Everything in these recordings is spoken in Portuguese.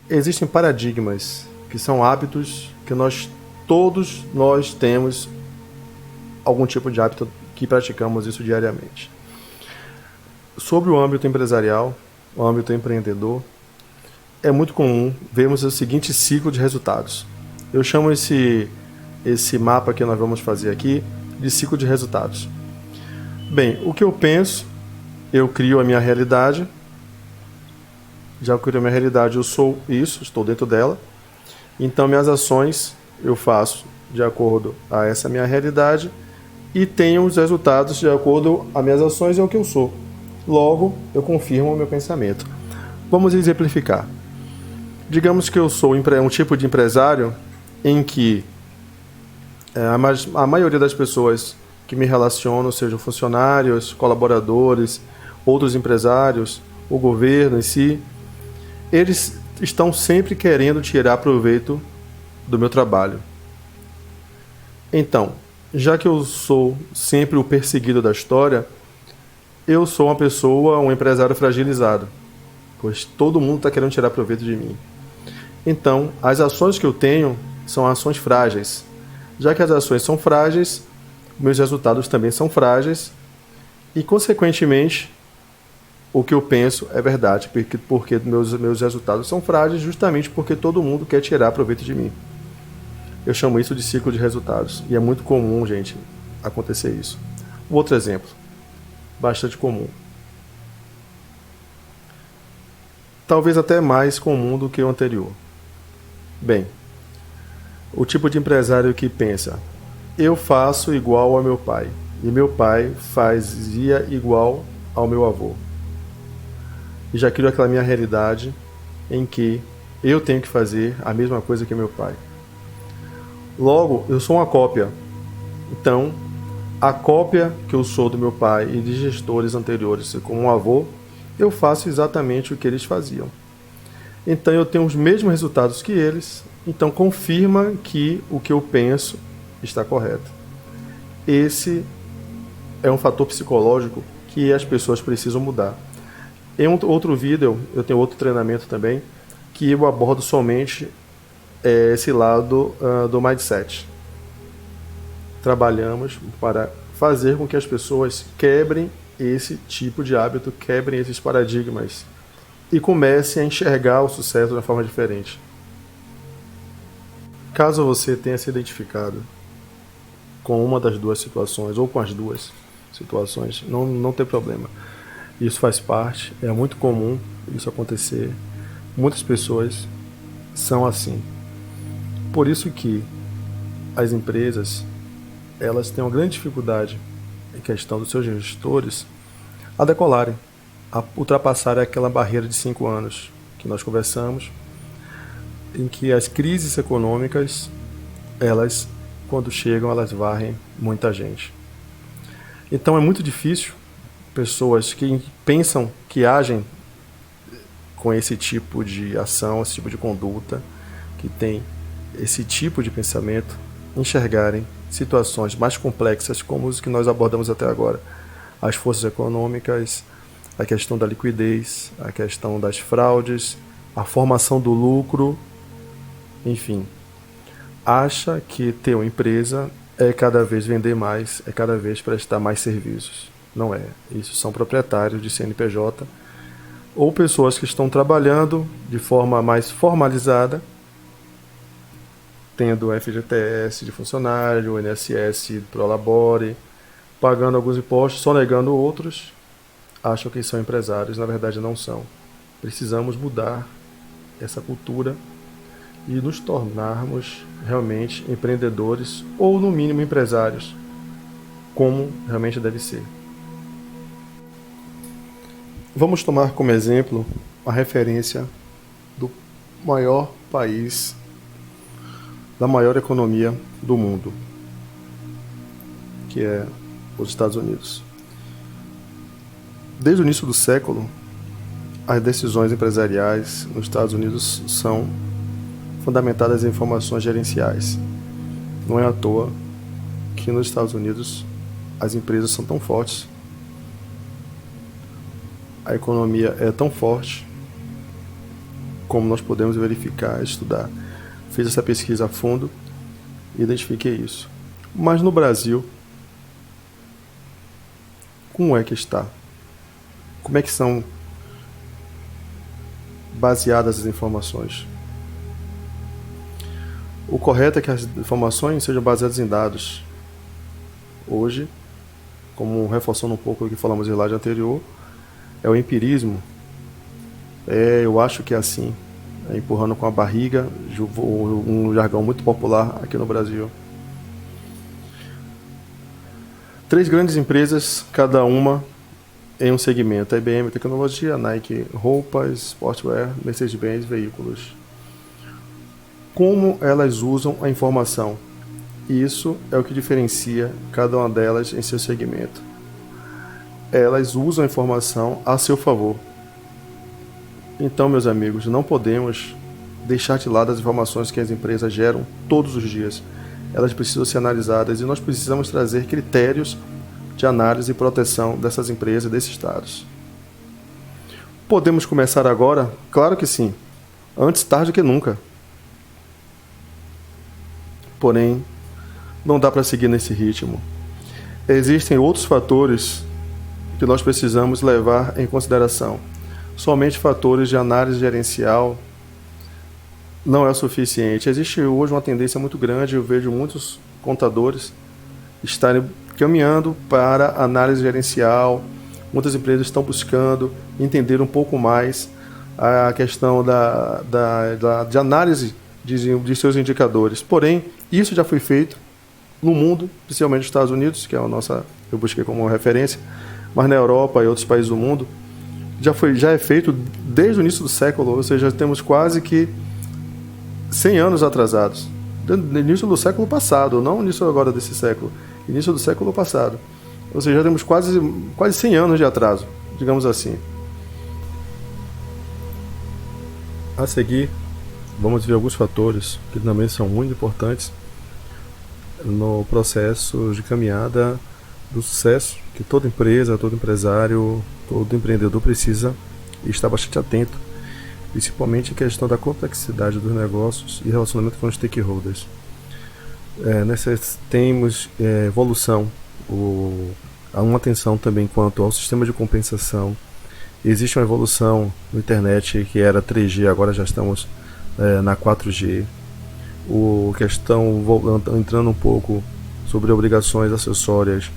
Existem paradigmas, que são hábitos que todos nós temos algum tipo de hábito que praticamos isso diariamente. Sobre o âmbito empresarial, o âmbito empreendedor, é muito comum vermos o seguinte ciclo de resultados. Eu chamo esse mapa que nós vamos fazer aqui de ciclo de resultados. Bem, o que eu penso, eu crio a minha realidade. Já crio a minha realidade, eu sou isso, estou dentro dela. Então, minhas ações eu faço de acordo a essa minha realidade e tenho os resultados de acordo às minhas ações e ao que eu sou. Logo, eu confirmo o meu pensamento. Vamos exemplificar. Digamos que eu sou um tipo de empresário em que a maioria das pessoas que me relacionam, sejam funcionários, colaboradores, outros empresários, o governo em si, eles estão sempre querendo tirar proveito do meu trabalho. Então, já que eu sou sempre o perseguido da história, eu sou um empresário fragilizado, pois todo mundo está querendo tirar proveito de mim. Então, as ações que eu tenho são ações frágeis. Já que as ações são frágeis, meus resultados também são frágeis e, consequentemente, o que eu penso é verdade, porque meus resultados são frágeis justamente porque todo mundo quer tirar proveito de mim. Eu chamo isso de ciclo de resultados e é muito comum, gente, acontecer isso. Outro exemplo, bastante comum. Talvez até mais comum do que o anterior. Bem, o tipo de empresário que pensa, eu faço igual ao meu pai, e meu pai fazia igual ao meu avô. E já crio aquela minha realidade em que eu tenho que fazer a mesma coisa que meu pai. Logo, eu sou uma cópia. Então, a cópia que eu sou do meu pai e de gestores anteriores, como um avô, eu faço exatamente o que eles faziam. Então, eu tenho os mesmos resultados que eles, então confirma que o que eu penso está correto. Esse é um fator psicológico que as pessoas precisam mudar. Em outro vídeo, eu tenho outro treinamento também, que eu abordo somente esse lado do mindset. Trabalhamos para fazer com que as pessoas quebrem esse tipo de hábito, quebrem esses paradigmas e comecem a enxergar o sucesso de uma forma diferente. Caso você tenha se identificado com uma das duas situações ou com as duas situações, não tem problema. Isso faz parte, é muito comum isso acontecer. Muitas pessoas são assim. Por isso que as empresas, elas têm uma grande dificuldade em questão dos seus gestores a decolarem, a ultrapassarem aquela barreira de 5 anos que nós conversamos, em que as crises econômicas, elas, quando chegam, elas varrem muita gente. Então é muito difícil pessoas que pensam, que agem com esse tipo de ação, esse tipo de conduta, que tem esse tipo de pensamento, enxergarem situações mais complexas como os que nós abordamos até agora. As forças econômicas, a questão da liquidez, a questão das fraudes, a formação do lucro, enfim. Acha que ter uma empresa é cada vez vender mais, é cada vez prestar mais serviços. Não é. Isso são proprietários de CNPJ ou pessoas que estão trabalhando de forma mais formalizada, tendo o FGTS de funcionário, o INSS Prolabore, pagando alguns impostos, sonegando outros, acham que são empresários, na verdade não são. Precisamos mudar essa cultura e nos tornarmos realmente empreendedores ou, no mínimo, empresários, como realmente deve ser. Vamos tomar como exemplo a referência do maior país, da maior economia do mundo, que é os Estados Unidos. Desde o início do século, as decisões empresariais nos Estados Unidos são fundamentadas em informações gerenciais. Não é à toa que nos Estados Unidos as empresas são tão fortes, a economia é tão forte como nós podemos verificar, estudar. Fiz essa pesquisa a fundo e identifiquei isso. Mas no Brasil, como é que está? Como é que são baseadas as informações? O correto é que as informações sejam baseadas em dados. Hoje, como reforçando um pouco o que falamos no slide anterior, é o empirismo. Eu acho que é assim, empurrando com a barriga, um jargão muito popular aqui no Brasil. 3 grandes empresas, cada uma em um segmento: a IBM Tecnologia, a Nike Roupas, Sportswear, Mercedes-Benz Veículos. Como elas usam a informação? Isso é o que diferencia cada uma delas em seu segmento. Elas usam a informação a seu favor. Então, meus amigos, não podemos deixar de lado as informações que as empresas geram todos os dias. Elas precisam ser analisadas e nós precisamos trazer critérios de análise e proteção dessas empresas e desses dados. Podemos começar agora? Claro que sim. Antes tarde que nunca. Porém, não dá para seguir nesse ritmo. Existem outros fatores que nós precisamos levar em consideração. Somente fatores de análise gerencial não é o suficiente. Existe hoje uma tendência muito grande, eu vejo muitos contadores estarem caminhando para análise gerencial. Muitas empresas estão buscando entender um pouco mais a questão de análise de seus indicadores. Porém, isso já foi feito no mundo, principalmente nos Estados Unidos, que é eu busquei como referência, mas na Europa e outros países do mundo, já é feito desde o início do século, ou seja, temos quase que 100 anos atrasados. No início do século passado, não no início agora desse século, início do século passado. Ou seja, já temos quase 100 anos de atraso, digamos assim. A seguir, vamos ver alguns fatores que também são muito importantes no processo de caminhada do sucesso, que toda empresa, todo empresário, todo empreendedor precisa estar bastante atento, principalmente a questão da complexidade dos negócios e relacionamento com os stakeholders. Temos evolução, há uma atenção também quanto ao sistema de compensação. Existe uma evolução na internet que era 3G, agora já estamos na 4G. Entrando um pouco sobre obrigações acessórias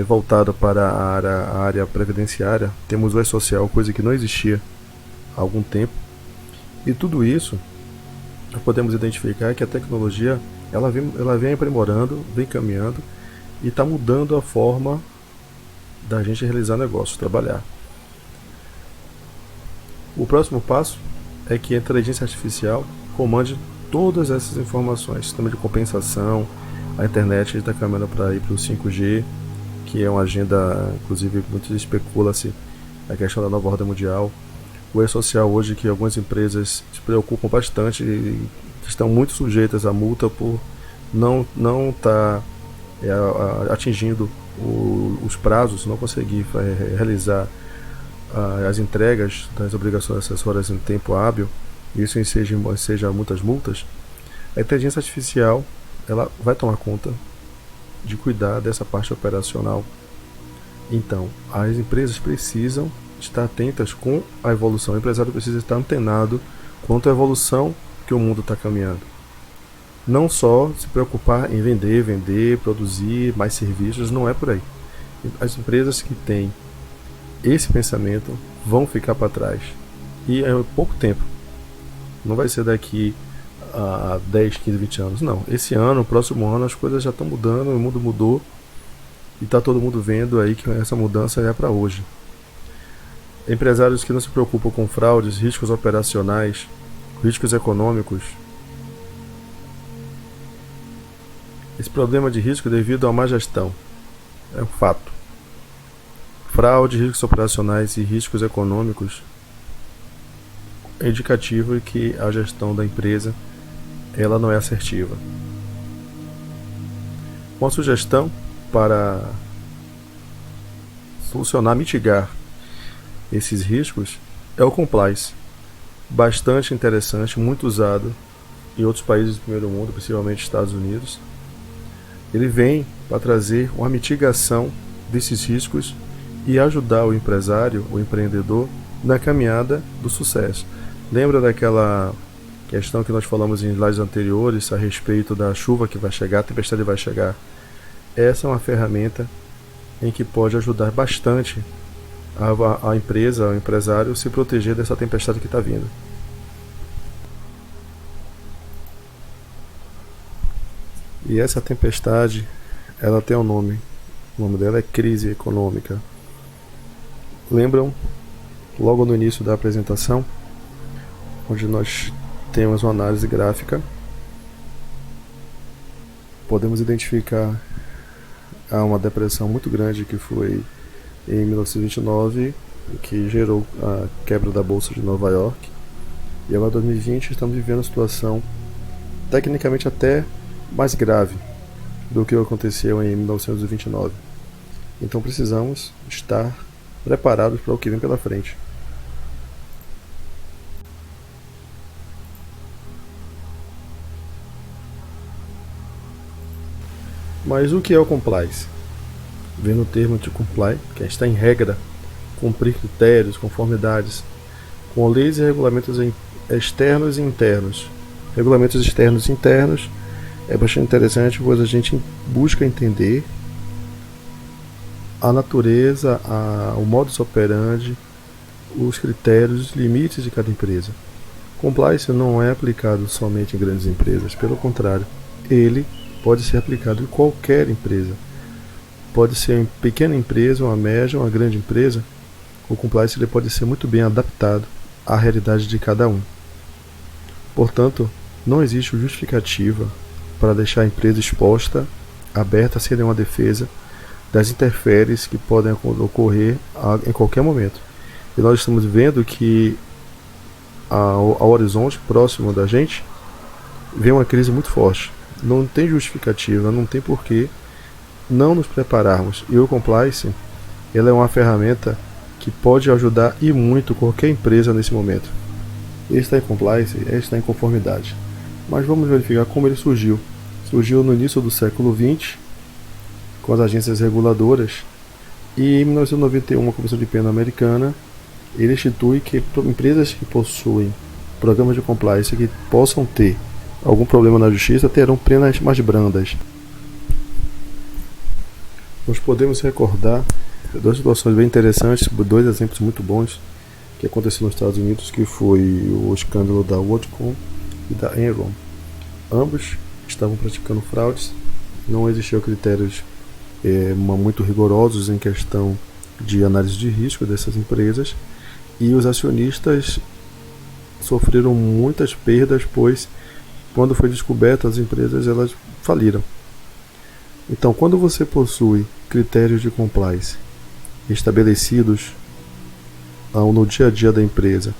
voltada para a área previdenciária, temos o E-Social, coisa que não existia há algum tempo. E tudo isso, nós podemos identificar que a tecnologia ela vem aprimorando, vem caminhando e está mudando a forma da gente realizar negócios, trabalhar. O próximo passo é que a inteligência artificial comande todas essas informações, sistema de compensação, a internet está caminhando para ir para o 5G, que é uma agenda, inclusive, muito especula-se a questão da nova ordem mundial. O E-Social hoje, que algumas empresas se preocupam bastante e estão muito sujeitas a multa por não estar atingindo os prazos, não conseguir realizar as entregas das obrigações acessórias em tempo hábil, isso seja muitas multas. A inteligência artificial ela vai tomar conta de cuidar dessa parte operacional. Então, as empresas precisam estar atentas com a evolução. O empresário precisa estar antenado quanto à evolução que o mundo está caminhando. Não só se preocupar em vender, produzir mais serviços, não é por aí. As empresas que têm esse pensamento vão ficar para trás. E é pouco tempo. Não vai ser daqui a 10, 15, 20 anos. Não. Esse ano, próximo ano, as coisas já estão mudando, o mundo mudou. E está todo mundo vendo aí que essa mudança é para hoje. Empresários que não se preocupam com fraudes, riscos operacionais, riscos econômicos. Esse problema de risco é devido a má gestão. É um fato. Fraude, riscos operacionais e riscos econômicos é indicativo de que a gestão da empresa ela não é assertiva. Uma sugestão para solucionar, mitigar esses riscos é o compliance. bastante interessante, muito usado em outros países do primeiro mundo, principalmente Estados Unidos. Ele vem para trazer uma mitigação desses riscos e ajudar o empresário, o empreendedor, na caminhada do sucesso. Lembra daquela questão que nós falamos em slides anteriores a respeito da chuva que vai chegar, a tempestade vai chegar? Essa é uma ferramenta em que pode ajudar bastante a empresa, o empresário, se proteger dessa tempestade que está vindo. E essa tempestade, ela tem um nome. O nome dela é crise econômica. Lembram, logo no início da apresentação, onde nós temos uma análise gráfica, podemos identificar uma depressão muito grande que foi em 1929, que gerou a quebra da Bolsa de Nova York. E agora, em 2020, estamos vivendo uma situação tecnicamente até mais grave do que aconteceu em 1929. Então precisamos estar preparados para o que vem pela frente. Mas o que é o compliance? Vem no termo de comply, que está em regra, cumprir critérios, conformidades, com leis e regulamentos externos e internos. Regulamentos externos e internos é bastante interessante, pois a gente busca entender a natureza, o modus operandi, os critérios, os limites de cada empresa. Compliance não é aplicado somente em grandes empresas, pelo contrário, ele pode ser aplicado em qualquer empresa. Pode ser em pequena empresa, uma média, uma grande empresa. O compliance ele pode ser muito bem adaptado à realidade de cada um. Portanto, não existe justificativa para deixar a empresa exposta, aberta sem nenhuma defesa das intempéries que podem ocorrer em qualquer momento. E nós estamos vendo que ao horizonte próximo da gente vem uma crise muito forte. Não tem justificativa, não tem porquê não nos prepararmos. E o compliance, ela é uma ferramenta que pode ajudar e muito qualquer empresa nesse momento. Está em compliance, está em conformidade. Mas vamos verificar como ele surgiu. Surgiu no início do século XX, com as agências reguladoras, e em 1991 a Comissão de Pena Americana ele institui que empresas que possuem programas de compliance que possam ter algum problema na justiça terão penas mais brandas. Nós podemos recordar duas situações bem interessantes, dois exemplos muito bons que aconteceram nos Estados Unidos, que foi o escândalo da WorldCom e da Enron. Ambos estavam praticando fraudes, não existiam critérios muito rigorosos em questão de análise de risco dessas empresas, e os acionistas sofreram muitas perdas, pois quando foi descoberto as empresas elas faliram. Então, quando você possui critérios de compliance estabelecidos no dia a dia da empresa,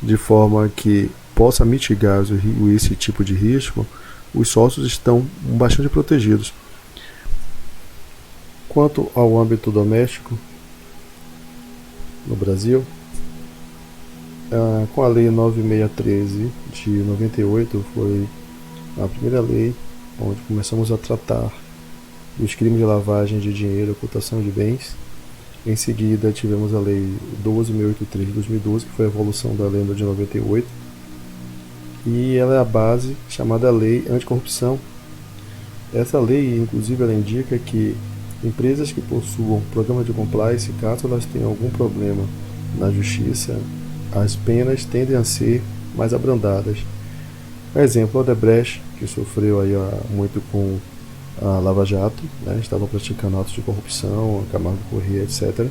de forma que possa mitigar esse tipo de risco, os sócios estão bastante protegidos. Quanto ao âmbito doméstico, no Brasil, com a Lei 9613 de 98, foi a primeira lei onde começamos a tratar dos crimes de lavagem de dinheiro e ocultação de bens. Em seguida tivemos a Lei 12.683 de 2012, que foi a evolução da lei de 98, e ela é a base chamada Lei Anticorrupção. Essa lei, inclusive, ela indica que empresas que possuam programa de compliance, caso elas tenham algum problema na justiça, as penas tendem a ser mais abrandadas. Exemplo, a Odebrecht, que sofreu aí muito com a Lava Jato, né? Estavam praticando atos de corrupção, a Camargo Corrêa, etc.,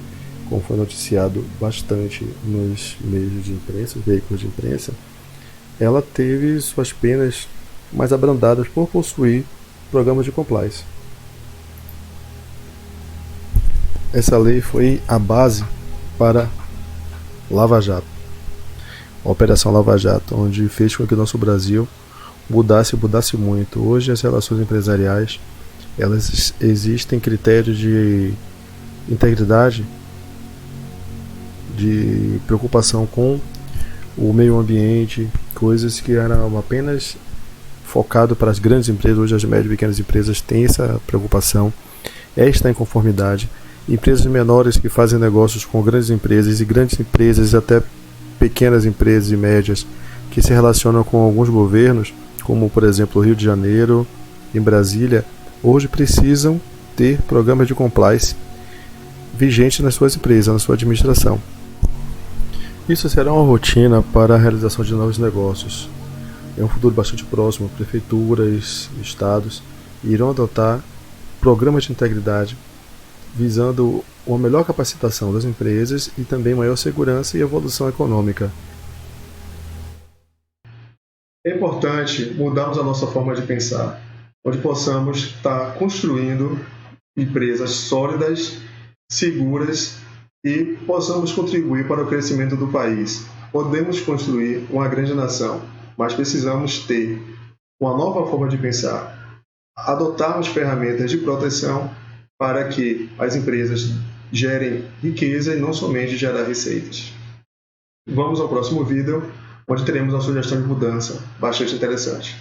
como foi noticiado bastante nos meios de imprensa, veículos de imprensa. Ela teve suas penas mais abrandadas por possuir programas de compliance. Essa lei foi a base para Lava Jato, a Operação Lava Jato, onde fez com que o nosso Brasil mudasse muito. Hoje as relações empresariais, elas existem critérios de integridade, de preocupação com o meio ambiente, coisas que eram apenas focado para as grandes empresas. Hoje as médias e pequenas empresas têm essa preocupação, estar em conformidade. Empresas menores que fazem negócios com grandes empresas, e grandes empresas, até pequenas empresas e médias, que se relacionam com alguns governos, como por exemplo o Rio de Janeiro, em Brasília, hoje precisam ter programas de compliance vigentes nas suas empresas, na sua administração. Isso será uma rotina para a realização de novos negócios. Em um futuro bastante próximo, prefeituras, estados irão adotar programas de integridade visando uma melhor capacitação das empresas e também maior segurança e evolução econômica. É importante mudarmos a nossa forma de pensar, onde possamos estar construindo empresas sólidas, seguras e possamos contribuir para o crescimento do país. Podemos construir uma grande nação, mas precisamos ter uma nova forma de pensar, adotarmos ferramentas de proteção para que as empresas gerem riqueza e não somente gerar receitas. Vamos ao próximo vídeo, onde teremos uma sugestão de mudança bastante interessante.